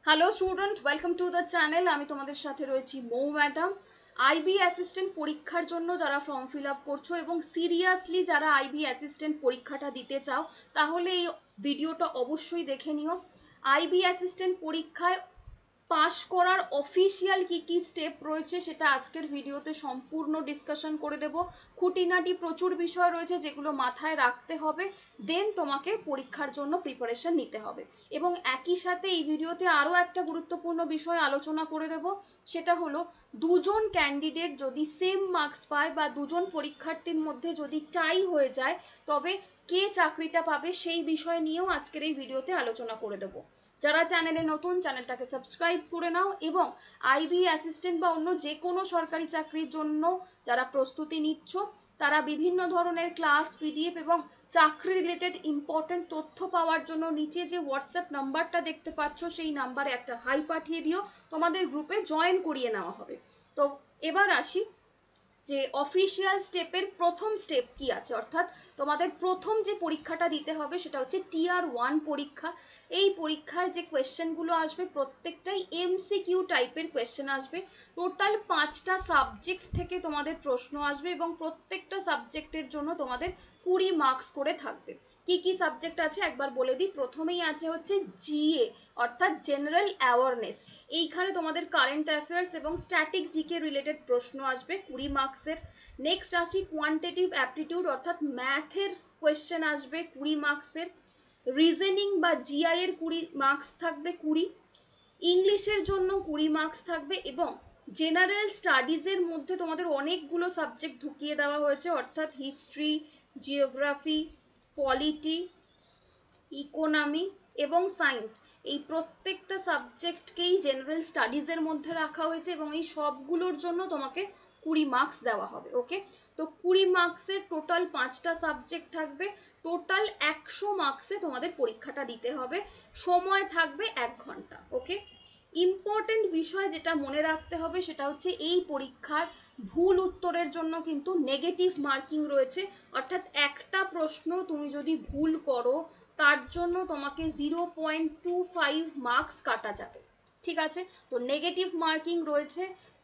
Hello student, welcome to the channel. আমি তোমাদের সাথে রয়েছি মৌ ম্যাডাম। আইবি অ্যাসিস্ট্যান্ট পরীক্ষার জন্য যারা ফর্ম ফিল আপ করছো এবং সিরিয়াসলি যারা আইবি অ্যাসিস্ট্যান্ট পরীক্ষাটা দিতে চাও, তাহলে এই ভিডিওটা অবশ্যই দেখে নিও। আইবি অ্যাসিস্ট্যান্ট পরীক্ষায় পাস করার অফিসিয়াল কি কি স্টেপ রয়েছে সেটা আজকের ভিডিওতে সম্পূর্ণ ডিসকাশন করে দেব। খুঁটিনাটি প্রচুর বিষয় রয়েছে যেগুলো মাথায় রাখতে হবে, দেন তোমাকে পরীক্ষার জন্য প্রিপারেশন নিতে হবে। এবং একই সাথে এই ভিডিওতে আরও একটা গুরুত্বপূর্ণ বিষয় আলোচনা করে দেব, সেটা হলো দুজন ক্যান্ডিডেট যদি সেম মার্কস পায় বা দুজন পরীক্ষার্থীর মধ্যে যদি টাই হয়ে যায়, তবে কে চাকরিটা পাবে সেই বিষয় নিয়েও আজকের এই ভিডিওতে আলোচনা করে দেবো। যারা চ্যানেলে নতুন, চ্যানেলটাকে সাবস্ক্রাইব করে নাও এবং আইবি অ্যাসিস্ট্যান্ট বা অন্য যে কোনো সরকারি চাকরির জন্য যারা প্রস্তুতি নিচ্ছ, তারা বিভিন্ন ধরনের ক্লাস, পিডিএফ এবং চাকরি রিলেটেড ইম্পর্টেন্ট তথ্য পাওয়ার জন্য নিচে যে হোয়াটসঅ্যাপ নাম্বারটা দেখতে পাচ্ছ সেই নাম্বারে একটা হাই পাঠিয়ে দিও, তোমাদের গ্রুপে জয়েন করিয়ে নেওয়া হবে। তো এবার আসি যে অফিসিয়াল স্টেপের প্রথম স্টেপ কি আছে, অর্থাৎ তোমাদের প্রথম যে পরীক্ষাটা দিতে হবে সেটা হচ্ছে টিয়ার 1 পরীক্ষা। এই পরীক্ষায় যে কোয়েশ্চেনগুলো আসবে প্রত্যেকটাই এমসিকিউ টাইপের কোয়েশ্চেন আসবে। টোটাল 5টা সাবজেক্ট থেকে তোমাদের প্রশ্ন আসবে এবং প্রত্যেকটা সাবজেক্টের জন্য তোমাদের 20 মার্কস করে থাকবে। কি কি সাবজেক্ট আছে একবার বলে দিই। প্রথমেই আছে হচ্ছে জিএ, অর্থাৎ জেনারেল অ্যাওয়ারনেস। এইখানে তোমাদের কারেন্ট অ্যাফেয়ার্স এবং স্ট্যাটিক জিকে রিলেটেড প্রশ্ন আসবে 20 মার্কসের। নেক্সট আসি কোয়ান্টিটিভ অ্যাপটিটিউড, অর্থাৎ ম্যাথের কোয়েশ্চেন আসবে 20 মার্কসের। রিজনিং বা জিআই এর 20 মার্কস থাকবে 20। ইংলিশের জন্য 20 মার্কস থাকবে এবং জেনারেল স্টাডিজের মধ্যে তোমাদের অনেকগুলো সাবজেক্ট ঢুকিয়ে দেওয়া হয়েছে, অর্থাৎ হিস্ট্রি, জিওগ্রাফি, পলিটি, ইকোনমি এবং সায়েন্স। এই প্রত্যেকটা সাবজেক্টকেই জেনারেল স্টাডিজের মধ্যে রাখা হয়েছে এবং এই সবগুলোর জন্য তোমাকে 20 মার্কস দেওয়া হবে। ওকে, তো 20 মার্কসের টোটাল 5টা সাবজেক্ট থাকবে। টোটাল 100 মার্কসে তোমাদের পরীক্ষাটা দিতে হবে। সময় থাকবে 1 ঘন্টা। ওকে, ইম্পর্টেন্ট বিষয় যেটা মনে রাখতে হবে সেটা হচ্ছে এই পরীক্ষার ভুল উত্তরের জন্য কিন্তু নেগেটিভ মার্কিং রয়েছে, অর্থাৎ একটা প্রশ্ন তুমি যদি ভুল করো তার জন্য তোমাকে 0.25 মার্কস কাটা যাবে। ঠিক আছে, তো নেগেটিভ মার্কিং রয়েছে,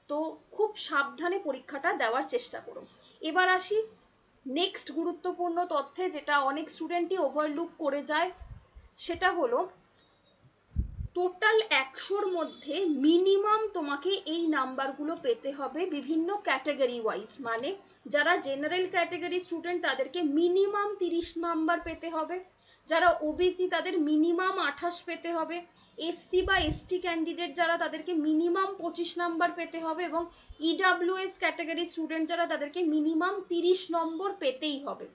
তো খুব সাবধানে পরীক্ষাটা দেওয়ার চেষ্টা করো। এবার আসি নেক্সট গুরুত্বপূর্ণ তথ্যে, যেটা অনেক স্টুডেন্টই ওভারলুক করে যায়, সেটা হলো টোটাল 100-র মধ্যে মিনিমাম তোমাকে এই নাম্বারগুলো পেতে হবে বিভিন্ন ক্যাটাগরি ওয়াইজ। মানে যারা জেনারেল ক্যাটাগরি স্টুডেন্ট তাদেরকে মিনিমাম 30 নাম্বার পেতে হবে, যারা ওবিসি তাদের মিনিমাম 28 পেতে হবে, এসসি বা এসটি ক্যান্ডিডেট যারা তাদেরকে মিনিমাম 25 নাম্বার পেতে হবে এবং ইডাব্লিউএস ক্যাটাগরি স্টুডেন্ট যারা তাদেরকে মিনিমাম 30 নম্বর পেতেই হবে।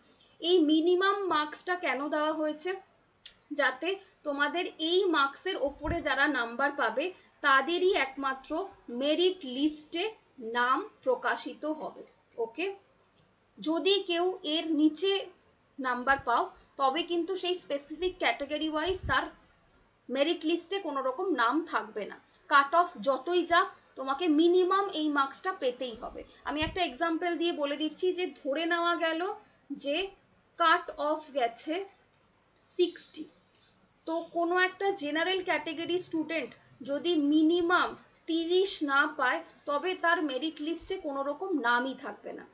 এই মিনিমাম মার্কসটা কেন দেওয়া হয়েছে? যাতে তোমাদের এই মার্কসের ওপরে যারা নাম্বার পাবে তাদেরই একমাত্র মেরিট লিস্টে নাম প্রকাশিত হবে। ওকে, যদি কেউ এর নিচে নাম্বার পাও তবে কিন্তু সেই স্পেসিফিক ক্যাটাগরি ওয়াইজ তার মেরিট লিস্টে কোনো রকম নাম থাকবে না। কাট অফ যতই যাক তোমাকে মিনিমাম এই মার্কসটা পেতেই হবে। আমি একটা এক্সাম্পল দিয়ে বলে দিচ্ছি, যে ধরে নেওয়া গেল যে কাট অফ গেছে 60, তো কোনো একটা জেনারেল ক্যাটেগরি স্টুডেন্ট যদি মিনিমাম 30 না পায় তবে তার মেরিট লিস্টে কোনো রকম নামই থাকবে না।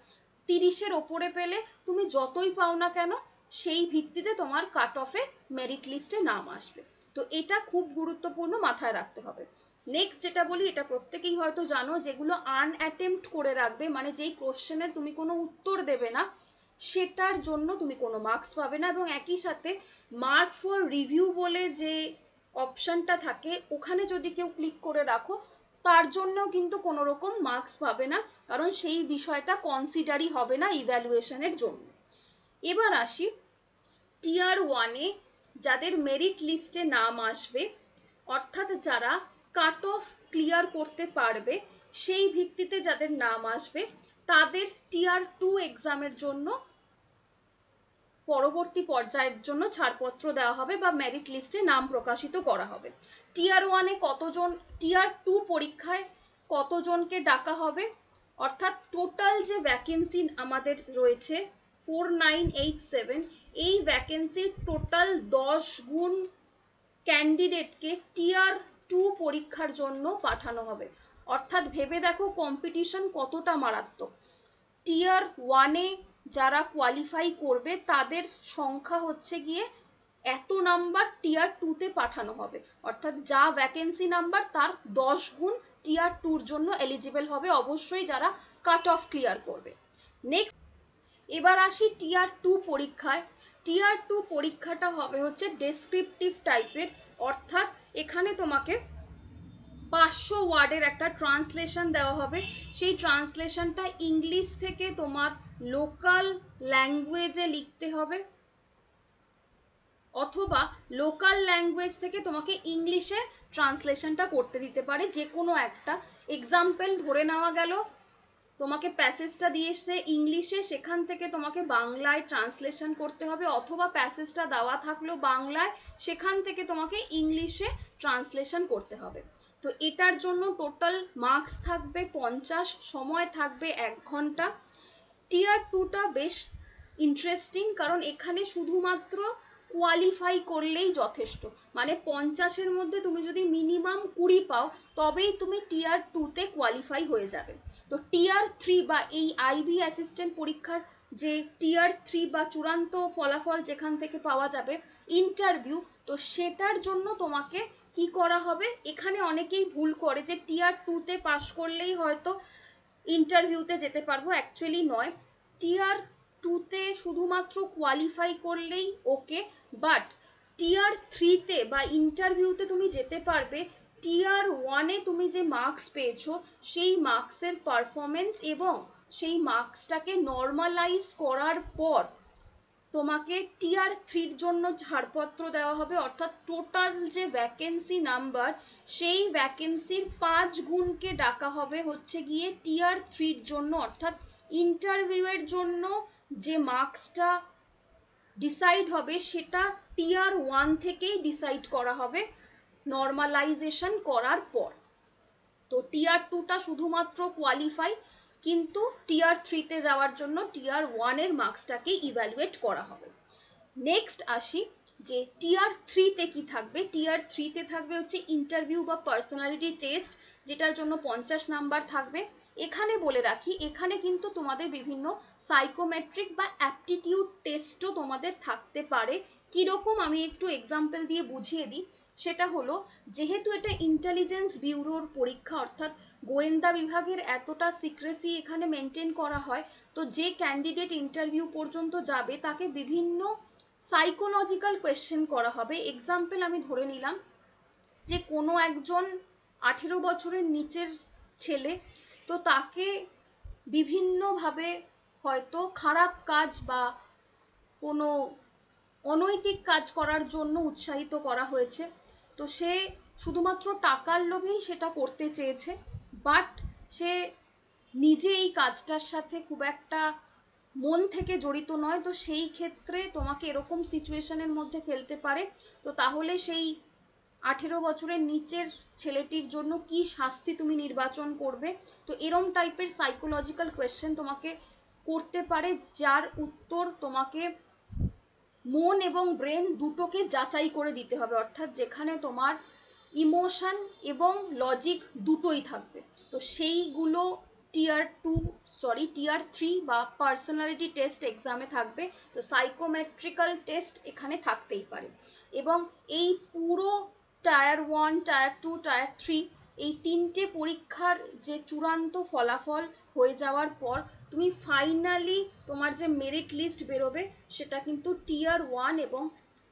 30-এর ওপরে পেলে তুমি যতই পাও না কেন সেই ভিত্তিতে তোমার কাট অফে মেরিট লিস্টে নাম আসবে। তো এটা খুব গুরুত্বপূর্ণ, মাথায় রাখতে হবে। নেক্সট যেটা বলি, এটা প্রত্যেকেই হয়তো জানো, যেগুলো আনঅ্যাটেম্প্ট করে রাখবে, মানে যেই কোশ্চেনের তুমি কোনো উত্তর দেবে না সেটার জন্য তুমি কোনো মার্কস পাবে না। এবং একই সাথে মার্ক ফর রিভিউ বলে যে অপশানটা থাকে ওখানে যদি কেউ ক্লিক করে রাখো তার জন্যও কিন্তু কোনো রকম মার্কস পাবে না, কারণ সেই বিষয়টা কনসিডারই হবে না ইভ্যালুয়েশনের জন্য। এবার আসি টিয়ার 1-এ যাদের মেরিট লিস্টে নাম আসবে, অর্থাৎ যারা কাট অফ ক্লিয়ার করতে পারবে, সেই ভিত্তিতে যাদের নাম আসবে তাদের টিয়ার 2 এক্সামের জন্য পরবর্তী পর্যায়ের জন্য ছাড়পত্র দেওয়া হবে বা মেরিট লিস্টে নাম প্রকাশিত করা হবে। টিয়ার 1-এ কতজন, টিয়ার 2 পরীক্ষায় কতজনকে ডাকা হবে, অর্থাৎ টোটাল যে ভ্যাকেন্সি আমাদের রয়েছে 4987, এই ভ্যাকেন্সির টোটাল 10 গুণ ক্যান্ডিডেটকে 2 পরীক্ষার জন্য পাঠানো হবে। অর্থাৎ ভেবে দেখো কম্পিটিশন কতটা মারাত্মক। টিয়ার 1-এ যারা কোয়ালিফাই করবে তাদের সংখ্যা হচ্ছে গিয়ে এত নাম্বার টিয়ার 2-তে পাঠানো হবে, অর্থাৎ যা ভ্যাকেন্সি নাম্বার তার 10 গুণ টিয়ার 2-র জন্য এলিজিবল হবে, অবশ্যই যারা কাট অফ ক্লিয়ার করবে। নেক্সট এবার আসি টিয়ার 2 পরীক্ষায়। টিয়ার 2 পরীক্ষাটা হবে হচ্ছে ডেসক্রিপটিভ টাইপের, অর্থাৎ এখানে তোমাকে 500 ওয়ার্ডের একটা ট্রান্সলেশন দেওয়া হবে। সেই ট্রান্সলেশনটা ইংলিশ থেকে তোমার লোকাল ল্যাঙ্গুয়েজে লিখতে হবে, অথবা লোকাল ল্যাঙ্গুয়েজ থেকে তোমাকে ইংলিশে ট্রান্সলেশনটা করতে দিতে পারে, যে কোনো একটা। এক্সাম্পল ধরে নেওয়া গেল তোমাকে প্যাসেজটা দিয়েছে ইংলিশে, সেখান থেকে তোমাকে বাংলায় ট্রান্সলেশন করতে হবে, অথবা প্যাসেজটা দেওয়া থাকলো বাংলায়, সেখান থেকে তোমাকে ইংলিশে ট্রান্সলেশন করতে হবে। তো এটার জন্য টোটাল মার্কস থাকবে 50, সময় থাকবে 1 ঘন্টা। টিয়ার 2টা বেশ ইন্টারেস্টিং, কারণ এখানে শুধুমাত্র কোয়ালিফাই করলেই যথেষ্ট, মানে 50-এর মধ্যে তুমি যদি মিনিমাম 20 পাও তবেই তুমি টিয়ার 2-তে কোয়ালিফাই হয়ে যাবে। তো টিয়ার 3 বা এই আইবি অ্যাসিস্ট্যান্ট পরীক্ষার যে টিয়ার 3 বা চূড়ান্ত ফলাফল যেখান থেকে পাওয়া যাবে ইন্টারভিউ, তো সেটার জন্য তোমাকে কি করা হবে, এখানে অনেকেই ভুল করে যে টিয়ার 2-তে পাস করলেই হয়তো ইন্টারভিউতে যেতে পারবো, অ্যাকচুয়ালি নয়। টিয়ার 2-তে শুধুমাত্র কোয়ালিফাই করলেই ওকে, বাট টিয়ার 3-তে বা ইন্টারভিউতে তুমি যেতে পারবে টিয়ার 1-এ তুমি যে মার্কস পেয়েছো সেই মার্কসের পারফরমেন্স এবং সেই মার্কসটাকে নর্মালাইজ করার পর তোমাকে টিয়ার 3-র জন্য ছাড়পত্র দেওয়া হবে, অর্থাৎ টোটাল যে ভ্যাকেন্সি নাম্বার সেই ভ্যাকেন্সির 5 গুণকে ডাকা হবে হচ্ছে গিয়ে টিয়ার 3-র জন্য, অর্থাৎ ইন্টারভিউয়ের জন্য যে মার্কসটা ডিসাইড হবে সেটা টিয়ার 1 থেকেই ডিসাইড করা হবে নর্মালাইজেশন করার পর। তো টিয়ার 2টা শুধুমাত্র কোয়ালিফাই, কিন্তু টিয়ার 3-তে যাওয়ার জন্য টিয়ার 1-এর মার্কসটাকে ইভ্যালুয়েট করা হবে। নেক্সট আসি যে টিয়ার 3-তে কি থাকবে। টিয়ার 3-তে থাকবে হচ্ছে ইন্টারভিউ বা পার্সোনালিটি টেস্ট, যেটার জন্য 50 নাম্বার থাকবে। এখানে বলে রাখি, এখানে কিন্তু তোমাদের বিভিন্ন সাইকোমেট্রিক বা অ্যাপটিটিউড টেস্টও তোমাদের থাকতে পারে। কীরকম আমি একটু এক্সাম্পল দিয়ে বুঝিয়ে দিই। সেটা হলো, যেহেতু এটা ইন্টেলিজেন্স ব্যুরোর পরীক্ষা, অর্থাৎ গোয়েন্দা বিভাগের এতটা সিক্রেসি এখানে মেনটেন করা হয়, তো যে ক্যান্ডিডেট ইন্টারভিউ পর্যন্ত যাবে তাকে বিভিন্ন সাইকোলজিক্যাল কোয়েশ্চেন করা হবে। এক্সাম্পল আমি ধরে নিলাম যে কোনো একজন 18 বছরের নিচের ছেলে, তো তাকে বিভিন্নভাবে হয়তো খারাপ কাজ বা কোনো অনৈতিক কাজ করার জন্য উৎসাহিত করা হয়েছে, তো সে শুধুমাত্র টাকার লোভেই সেটা করতে চেয়েছে, বাট সে নিজে এই কাজটার সাথে খুব একটা মন থেকে জড়িত নয়, তো সেই ক্ষেত্রে তোমাকে এরকম সিচুয়েশনের মধ্যে ফেলতে পারে। তো তাহলে সেই 18 বছরের নিচের ছেলেটির জন্য কি শাস্তি তুমি নির্বাচন করবে, তো এরম টাইপের সাইকোলজিক্যাল কোয়েশ্চেন তোমাকে করতে পারে, যার উত্তর তোমাকে মন এবং ব্রেন দুটোকে যাচাই করে দিতে হবে, অর্থাৎ যেখানে তোমার ইমোশন এবং লজিক দুটোই থাকবে। তো সেইগুলো টিয়ার 3 বা পার্সোনালিটি টেস্ট এক্সামে থাকবে। তো সাইকোমেট্রিক্যাল টেস্ট এখানে থাকতেই পারে। এবং এই পুরো টায়ার 1, টায়ার 2, টায়ার 3 এই 3টে পরীক্ষার যে চূড়ান্ত ফলাফল হয়ে যাওয়ার পর তুমি ফাইনালি তোমার যে মেরিট লিস্ট বেরোবে সেটা কিন্তু টিয়ার 1 এবং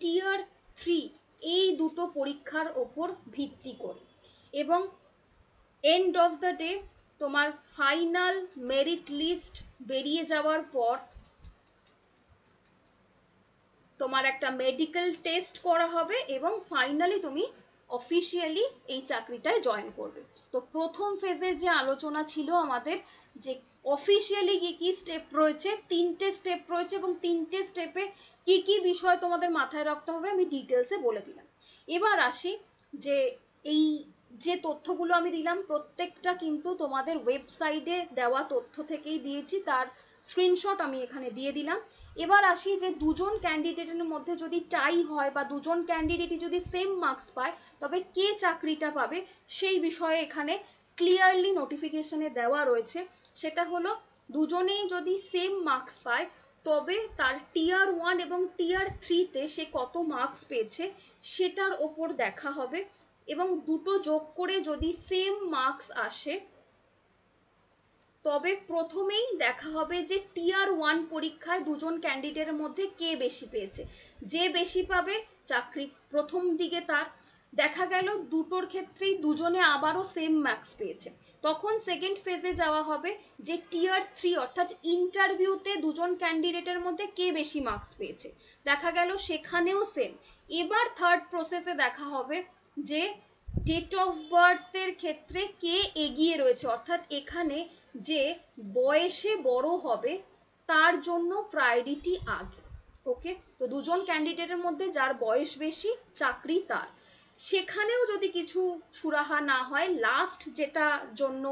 টিয়ার 3 এই দুটো পরীক্ষার ওপর ভিত্তি করে। এবং এন্ড অফ দ্য ডে তোমার ফাইনাল মেরিট লিস্ট বেরিয়ে যাওয়ার পর তোমার একটা মেডিকেল টেস্ট করা হবে এবং ফাইনালি তুমি অফিসিয়ালি এই চাকরিটায় জয়েন করবে। তো প্রথম ফেজের যে আলোচনা ছিল আমাদের, যে অফিসিয়ালি কি কি স্টেপ রয়েছে, 3টে স্টেপ রয়েছে এবং 3টে স্টেপে কি কি বিষয় তোমাদের মাথায় রাখতে হবে আমি ডিটেলসে বলে দিলাম। এবার আসি যে এই যে তথ্যগুলো আমি দিলাম প্রত্যেকটা কিন্তু তোমাদের ওয়েবসাইটে দেওয়া তথ্য থেকেই দিয়েছি, তার স্ক্রিনশট আমি এখানে দিয়ে দিলাম। এবার আসি যে দুজন ক্যান্ডিডেটের মধ্যে যদি টাই হয় বা দুজন ক্যান্ডিডেটই যদি সেম মার্কস পায় তবে কে চাকরিটা পাবে সেই বিষয়ে এখানে ক্লিয়ারলি নোটিফিকেশনে দেওয়া রয়েছে। সেটা হলো দুজনেই যদি সেম মার্কস পায় তবে তার টিয়ার 1 এবং টিয়ার 3-তে সে কত মার্কস পেয়েছে সেটার ওপর দেখা হবে, এবং দুটো যোগ করে যদি সেম মার্কস আসে তবে প্রথমেই দেখা হবে যে টিয়ার 1 পরীক্ষায় দুজন ক্যান্ডিডেটের মধ্যে কে বেশি পেয়েছে। যে বেশি পাবে চাকরি প্রথম দিকে তার। দেখা গেল দুটোর ক্ষেত্রেই দুজনে আবারও সেম মার্কস পেয়েছে, তখন সেকেন্ড ফেজে যাওয়া হবে যে টিয়ার 3 অর্থাৎ ইন্টারভিউতে দুজন ক্যান্ডিডেটের মধ্যে কে বেশি মার্কস পেয়েছে, দেখা গেল সেখানেও সেম। এবার থার্ড প্রসেসে দেখা হবে যে ডেট অফ বার্থের ক্ষেত্রে কে এগিয়ে রয়েছে, অর্থাৎ এখানে যে বয়সে বড় হবে তার জন্য প্রায়োরিটি আগে। ওকে, তো দুজন ক্যান্ডিডেটের মধ্যে যার বয়স বেশি চাকরি তার। সেখানেও যদি কিছু সুরাহা না হয়, লাস্ট যেটা জন্য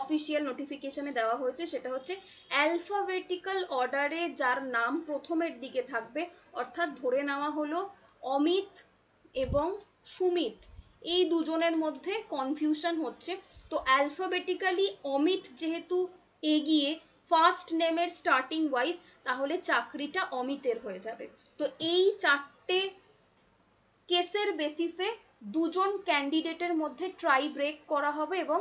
অফিসিয়াল নোটিফিকেশনে দেওয়া হয়েছে সেটা হচ্ছে অ্যালফাবেটিক্যাল অর্ডারে যার নাম প্রথমের দিকে থাকবে, অর্থাৎ ধরে নেওয়া হলো অমিত এবং সুমিত, এই দুজনের মধ্যে কনফিউশন হচ্ছে। তো অ্যালফাবেটিক্যালি অমিত যেহেতু এগিয়ে ফার্স্ট নেমের স্টার্টিং ওয়াইজ, তাহলে চাকরিটা অমিতের হয়ে যাবে। তো এই চারটে কেসের বেসিসে দুজন ক্যান্ডিডেটের মধ্যে ট্রাই ব্রেক করা হবে এবং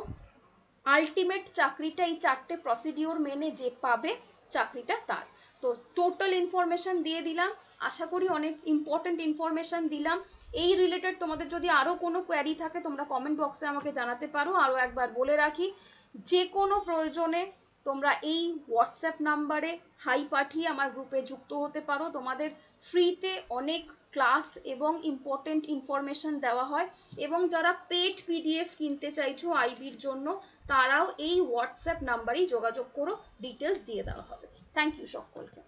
আলটিমেট চাকরিটা এই চারটে প্রসিডিওর মেনে যে পাবে চাকরিটা তার। তো টোটাল ইনফরমেশন দিয়ে দিলাম, আশা করি অনেক ইম্পর্টেন্ট ইনফরমেশন দিলাম। এই রিলেটেড তোমাদের যদি আরও কোনো কোয়ারি থাকে তোমরা কমেন্ট বক্সে আমাকে জানাতে পারো। আরও একবার বলে রাখি, যে কোনো প্রয়োজনে তোমরা এই হোয়াটসঅ্যাপ নাম্বারে হাই পাঠিয়ে আমার গ্রুপে যুক্ত হতে পারো। তোমাদের ফ্রিতে অনেক ক্লাস এবং ইম্পর্টেন্ট ইনফরমেশন দেওয়া হয়, এবং যারা পেড পিডিএফ কিনতে চাইছো আইবির জন্য তারাও এই হোয়াটসঅ্যাপ নাম্বারেই যোগাযোগ করো, ডিটেলস দিয়ে দেওয়া হবে। থ্যাংক ইউ সকলকে।